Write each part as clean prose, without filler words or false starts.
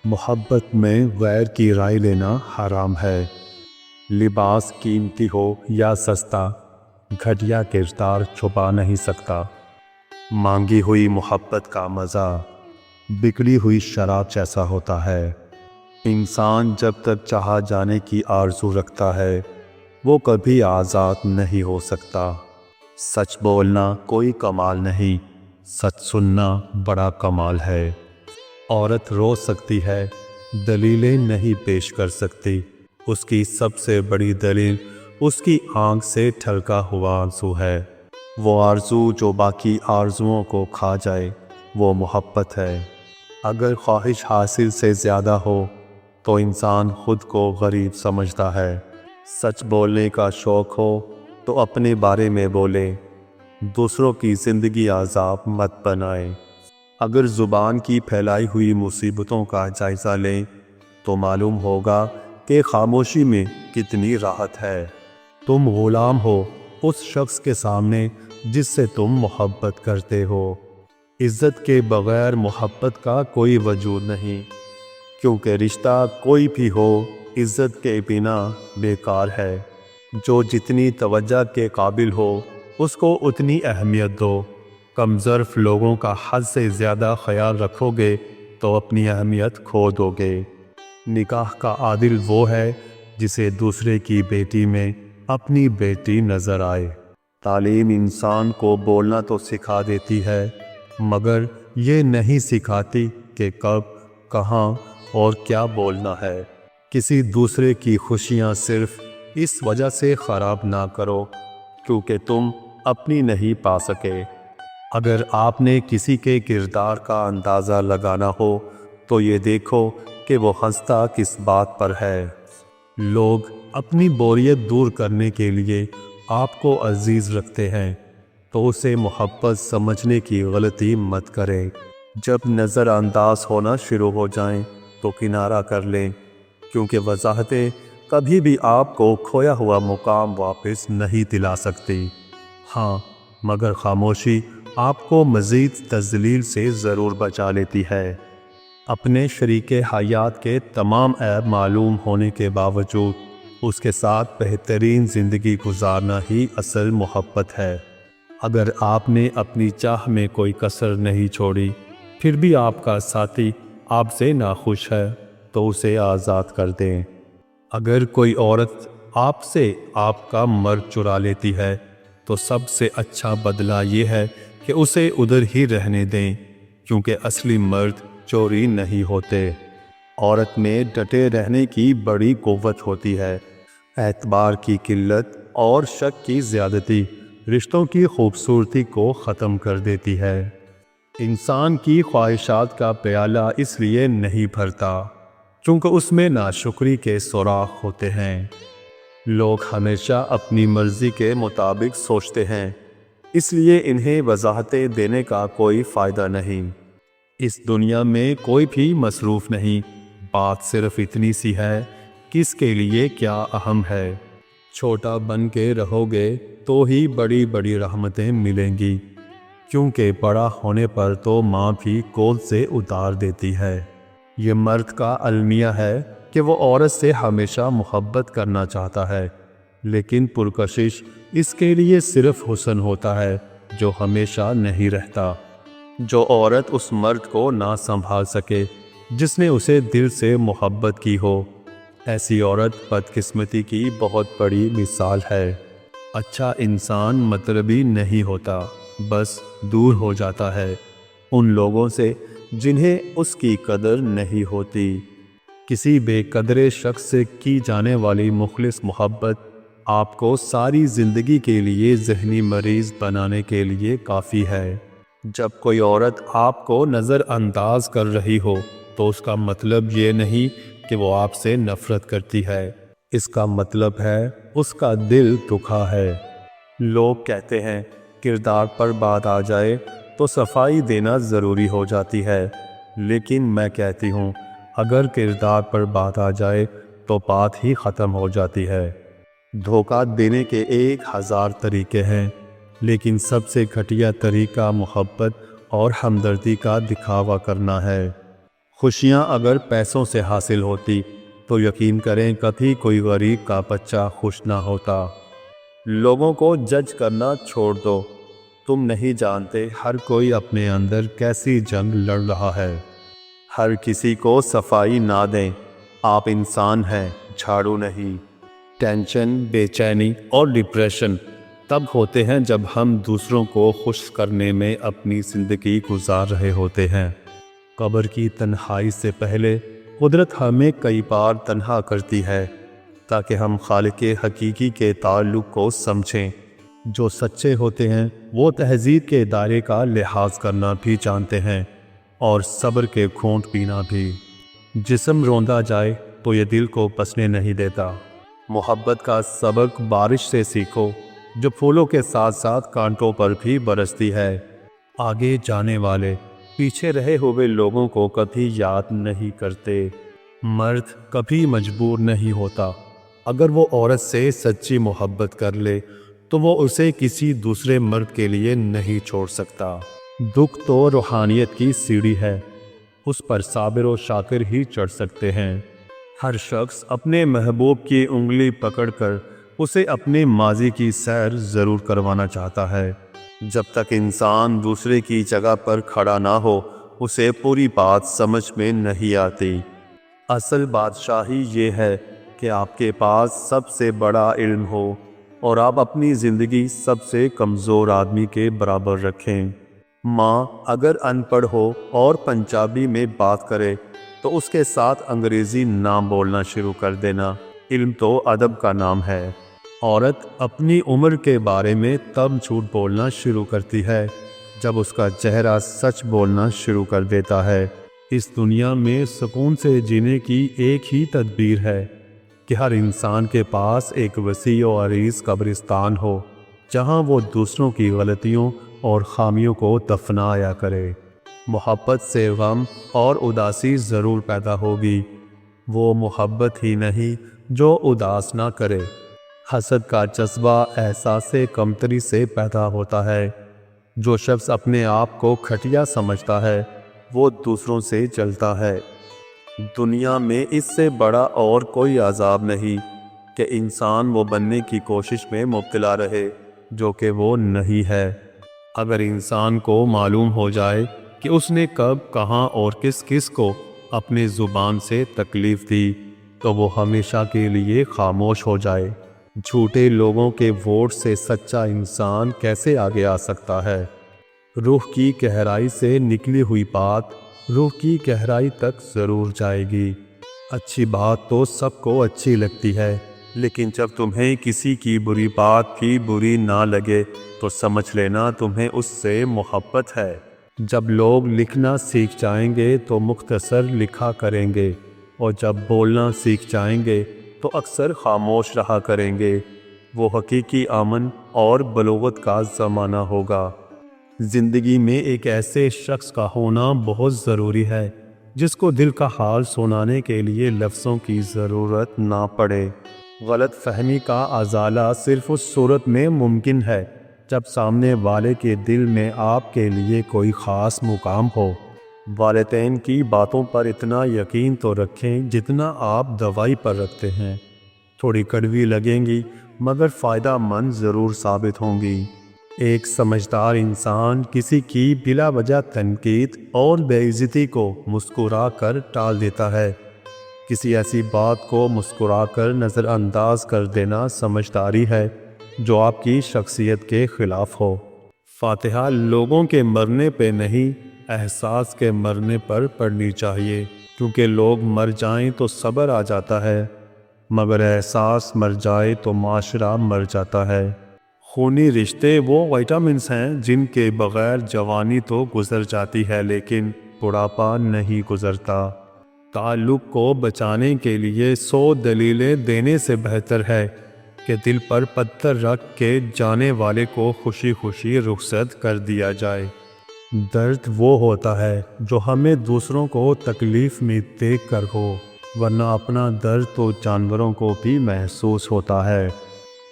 محبت میں غیر کی رائے لینا حرام ہے۔ لباس قیمتی ہو یا سستا، گھٹیا کردار چھپا نہیں سکتا۔ مانگی ہوئی محبت کا مزہ بگڑی ہوئی شراب جیسا ہوتا ہے۔ انسان جب تک چاہا جانے کی آرزو رکھتا ہے وہ کبھی آزاد نہیں ہو سکتا۔ سچ بولنا کوئی کمال نہیں، سچ سننا بڑا کمال ہے۔ عورت رو سکتی ہے، دلیلیں نہیں پیش کر سکتی۔ اس کی سب سے بڑی دلیل اس کی آنکھ سے ٹھلکا ہوا آنسو ہے۔ وہ آرزو جو باقی آرزوؤں کو کھا جائے وہ محبت ہے۔ اگر خواہش حاصل سے زیادہ ہو تو انسان خود کو غریب سمجھتا ہے۔ سچ بولنے کا شوق ہو تو اپنے بارے میں بولے، دوسروں کی زندگی عذاب مت بنائیں۔ اگر زبان کی پھیلائی ہوئی مصیبتوں کا جائزہ لیں تو معلوم ہوگا کہ خاموشی میں کتنی راحت ہے۔ تم غلام ہو اس شخص کے سامنے جس سے تم محبت کرتے ہو۔ عزت کے بغیر محبت کا کوئی وجود نہیں، کیونکہ رشتہ کوئی بھی ہو عزت کے بنا بیکار ہے۔ جو جتنی توجہ کے قابل ہو اس کو اتنی اہمیت دو۔ کم ظرف لوگوں کا حد سے زیادہ خیال رکھو گے تو اپنی اہمیت کھو دو گے۔ نکاح کا عادل وہ ہے جسے دوسرے کی بیٹی میں اپنی بیٹی نظر آئے۔ تعلیم انسان کو بولنا تو سکھا دیتی ہے مگر یہ نہیں سکھاتی کہ کب، کہاں اور کیا بولنا ہے۔ کسی دوسرے کی خوشیاں صرف اس وجہ سے خراب نہ کرو کیونکہ تم اپنی نہیں پا سکے۔ اگر آپ نے کسی کے کردار کا اندازہ لگانا ہو تو یہ دیکھو کہ وہ ہنستا کس بات پر ہے۔ لوگ اپنی بوریت دور کرنے کے لیے آپ کو عزیز رکھتے ہیں تو اسے محبت سمجھنے کی غلطی مت کریں۔ جب نظر انداز ہونا شروع ہو جائیں تو کنارہ کر لیں، کیونکہ وضاحتیں کبھی بھی آپ کو کھویا ہوا مقام واپس نہیں دلا سکتی۔ ہاں، مگر خاموشی آپ کو مزید تذلیل سے ضرور بچا لیتی ہے۔ اپنے شریک حیات کے تمام عیب معلوم ہونے کے باوجود اس کے ساتھ بہترین زندگی گزارنا ہی اصل محبت ہے۔ اگر آپ نے اپنی چاہ میں کوئی کسر نہیں چھوڑی پھر بھی آپ کا ساتھی آپ سے ناخوش ہے تو اسے آزاد کر دیں۔ اگر کوئی عورت آپ سے آپ کا مرد چرا لیتی ہے تو سب سے اچھا بدلہ یہ ہے کہ اسے ادھر ہی رہنے دیں، کیونکہ اصلی مرد چوری نہیں ہوتے۔ عورت میں ڈٹے رہنے کی بڑی قوت ہوتی ہے۔ اعتبار کی قلت اور شک کی زیادتی رشتوں کی خوبصورتی کو ختم کر دیتی ہے۔ انسان کی خواہشات کا پیالہ اس لیے نہیں بھرتا کیونکہ اس میں ناشکری کے سوراخ ہوتے ہیں۔ لوگ ہمیشہ اپنی مرضی کے مطابق سوچتے ہیں، اس لیے انہیں وضاحتیں دینے کا کوئی فائدہ نہیں۔ اس دنیا میں کوئی بھی مصروف نہیں، بات صرف اتنی سی ہے کس کے لیے کیا اہم ہے۔ چھوٹا بن کے رہو گے تو ہی بڑی بڑی رحمتیں ملیں گی، کیونکہ بڑا ہونے پر تو ماں بھی گود سے اتار دیتی ہے۔ یہ مرد کا المیہ ہے کہ وہ عورت سے ہمیشہ محبت کرنا چاہتا ہے، لیکن پرکشش اس کے لیے صرف حسن ہوتا ہے جو ہمیشہ نہیں رہتا۔ جو عورت اس مرد کو نہ سنبھال سکے جس نے اسے دل سے محبت کی ہو، ایسی عورت بدقسمتی کی بہت بڑی مثال ہے۔ اچھا انسان مطلبی نہیں ہوتا، بس دور ہو جاتا ہے ان لوگوں سے جنہیں اس کی قدر نہیں ہوتی۔ کسی بے قدر شخص سے کی جانے والی مخلص محبت آپ کو ساری زندگی کے لیے ذہنی مریض بنانے کے لیے کافی ہے۔ جب کوئی عورت آپ کو نظر انداز کر رہی ہو تو اس کا مطلب یہ نہیں کہ وہ آپ سے نفرت کرتی ہے، اس کا مطلب ہے اس کا دل دکھا ہے۔ لوگ کہتے ہیں کردار پر بات آ جائے تو صفائی دینا ضروری ہو جاتی ہے، لیکن میں کہتی ہوں اگر کردار پر بات آ جائے تو بات ہی ختم ہو جاتی ہے۔ دھوکہ دینے کے 1000 طریقے ہیں، لیکن سب سے گھٹیا طریقہ محبت اور ہمدردی کا دکھاوا کرنا ہے۔ خوشیاں اگر پیسوں سے حاصل ہوتی تو یقین کریں کبھی کوئی غریب کا بچہ خوش نہ ہوتا۔ لوگوں کو جج کرنا چھوڑ دو، تم نہیں جانتے ہر کوئی اپنے اندر کیسی جنگ لڑ رہا ہے۔ ہر کسی کو صفائی نہ دیں، آپ انسان ہیں، جھاڑو نہیں۔ ٹینشن، بے چینی اور ڈپریشن تب ہوتے ہیں جب ہم دوسروں کو خوش کرنے میں اپنی زندگی گزار رہے ہوتے ہیں۔ قبر کی تنہائی سے پہلے قدرت ہمیں کئی بار تنہا کرتی ہے تاکہ ہم خالق حقیقی کے تعلق کو سمجھیں۔ جو سچے ہوتے ہیں وہ تہذیب کے دائرے کا لحاظ کرنا بھی جانتے ہیں اور صبر کے گھونٹ پینا بھی۔ جسم روندا جائے تو یہ دل کو بسنے نہیں دیتا۔ محبت کا سبق بارش سے سیکھو جو پھولوں کے ساتھ ساتھ کانٹوں پر بھی برستی ہے۔ آگے جانے والے پیچھے رہے ہوئے لوگوں کو کبھی یاد نہیں کرتے۔ مرد کبھی مجبور نہیں ہوتا، اگر وہ عورت سے سچی محبت کر لے تو وہ اسے کسی دوسرے مرد کے لیے نہیں چھوڑ سکتا۔ دکھ تو روحانیت کی سیڑھی ہے، اس پر صابر و شاکر ہی چڑھ سکتے ہیں۔ ہر شخص اپنے محبوب کی انگلی پکڑ کر اسے اپنے ماضی کی سیر ضرور کروانا چاہتا ہے۔ جب تک انسان دوسرے کی جگہ پر کھڑا نہ ہو اسے پوری بات سمجھ میں نہیں آتی۔ اصل بادشاہی یہ ہے کہ آپ کے پاس سب سے بڑا علم ہو اور آپ اپنی زندگی سب سے کمزور آدمی کے برابر رکھیں۔ ماں اگر ان پڑھ ہو اور پنجابی میں بات کرے تو اس کے ساتھ انگریزی نہ بولنا شروع کر دینا، علم تو ادب کا نام ہے۔ عورت اپنی عمر کے بارے میں تب جھوٹ بولنا شروع کرتی ہے جب اس کا چہرہ سچ بولنا شروع کر دیتا ہے۔ اس دنیا میں سکون سے جینے کی ایک ہی تدبیر ہے کہ ہر انسان کے پاس ایک وسیع و عریض قبرستان ہو جہاں وہ دوسروں کی غلطیوں اور خامیوں کو دفنایا کرے۔ محبت سے غم اور اداسی ضرور پیدا ہوگی، وہ محبت ہی نہیں جو اداس نہ کرے۔ حسد کا جذبہ احساس کمتری سے پیدا ہوتا ہے۔ جو شخص اپنے آپ کو گھٹیا سمجھتا ہے وہ دوسروں سے جلتا ہے۔ دنیا میں اس سے بڑا اور کوئی عذاب نہیں کہ انسان وہ بننے کی کوشش میں مبتلا رہے جو کہ وہ نہیں ہے۔ اگر انسان کو معلوم ہو جائے کہ اس نے کب، کہاں اور کس کس کو اپنے زبان سے تکلیف دی تو وہ ہمیشہ کے لیے خاموش ہو جائے۔ جھوٹے لوگوں کے ووٹ سے سچا انسان کیسے آگے آ سکتا ہے؟ روح کی گہرائی سے نکلی ہوئی بات روح کی گہرائی تک ضرور جائے گی۔ اچھی بات تو سب کو اچھی لگتی ہے، لیکن جب تمہیں کسی کی بری بات بھی بری نہ لگے تو سمجھ لینا تمہیں اس سے محبت ہے۔ جب لوگ لکھنا سیکھ جائیں گے تو مختصر لکھا کریں گے، اور جب بولنا سیکھ جائیں گے تو اکثر خاموش رہا کریں گے۔ وہ حقیقی امن اور بلوغت کا زمانہ ہوگا۔ زندگی میں ایک ایسے شخص کا ہونا بہت ضروری ہے جس کو دل کا حال سنانے کے لیے لفظوں کی ضرورت نہ پڑے۔ غلط فہمی کا ازالہ صرف اس صورت میں ممکن ہے جب سامنے والے کے دل میں آپ کے لیے کوئی خاص مقام ہو۔ والدین کی باتوں پر اتنا یقین تو رکھیں جتنا آپ دوائی پر رکھتے ہیں۔ تھوڑی کڑوی لگیں گی مگر فائدہ مند ضرور ثابت ہوں گی۔ ایک سمجھدار انسان کسی کی بلا وجہ تنقید اور بے عزتی کو مسکرا کر ٹال دیتا ہے۔ کسی ایسی بات کو مسکرا کر نظر انداز کر دینا سمجھداری ہے جو آپ کی شخصیت کے خلاف ہو۔ فاتحہ لوگوں کے مرنے پہ نہیں، احساس کے مرنے پر پڑھنی چاہیے، کیونکہ لوگ مر جائیں تو صبر آ جاتا ہے مگر احساس مر جائے تو معاشرہ مر جاتا ہے۔ خونی رشتے وہ وائٹامنس ہیں جن کے بغیر جوانی تو گزر جاتی ہے لیکن بڑھاپا نہیں گزرتا۔ تعلق کو بچانے کے لیے 100 دلیلیں دینے سے بہتر ہے کہ دل پر پتھر رکھ کے جانے والے کو خوشی خوشی رخصت کر دیا جائے۔ درد وہ ہوتا ہے جو ہمیں دوسروں کو تکلیف میں دیکھ کر ہو، ورنہ اپنا درد تو جانوروں کو بھی محسوس ہوتا ہے۔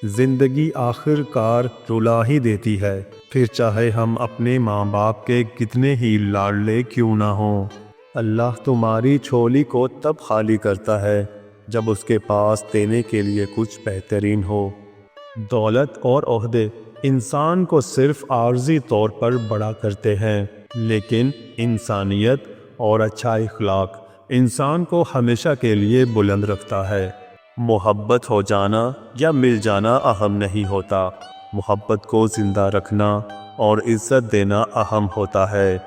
زندگی آخر کار رلا ہی دیتی ہے، پھر چاہے ہم اپنے ماں باپ کے کتنے ہی لاڈلے کیوں نہ ہوں۔ اللہ تمہاری جھولی کو تب خالی کرتا ہے جب اس کے پاس دینے کے لیے کچھ بہترین ہو۔ دولت اور عہدے انسان کو صرف عارضی طور پر بڑا کرتے ہیں، لیکن انسانیت اور اچھا اخلاق انسان کو ہمیشہ کے لیے بلند رکھتا ہے۔ محبت ہو جانا یا مل جانا اہم نہیں ہوتا، محبت کو زندہ رکھنا اور عزت دینا اہم ہوتا ہے۔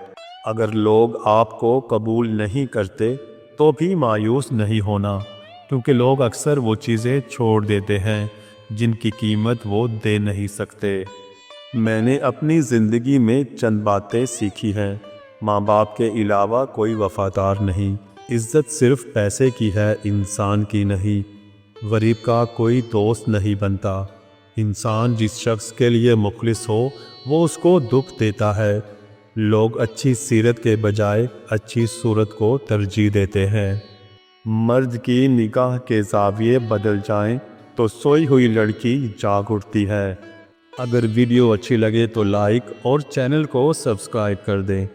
اگر لوگ آپ کو قبول نہیں کرتے تو بھی مایوس نہیں ہونا، کیونکہ لوگ اکثر وہ چیزیں چھوڑ دیتے ہیں جن کی قیمت وہ دے نہیں سکتے۔ میں نے اپنی زندگی میں چند باتیں سیکھی ہیں۔ ماں باپ کے علاوہ کوئی وفادار نہیں، عزت صرف پیسے کی ہے، انسان کی نہیں۔ غریب کا کوئی دوست نہیں بنتا، انسان جس شخص کے لیے مخلص ہو وہ اس کو دکھ دیتا ہے۔ لوگ اچھی سیرت کے بجائے اچھی صورت کو ترجیح دیتے ہیں۔ مرد کی نگاہ کے زاویے بدل جائیں تو سوئی ہوئی لڑکی جاگ اٹھتی ہے۔ اگر ویڈیو اچھی لگے تو لائک اور چینل کو سبسکرائب کر دیں۔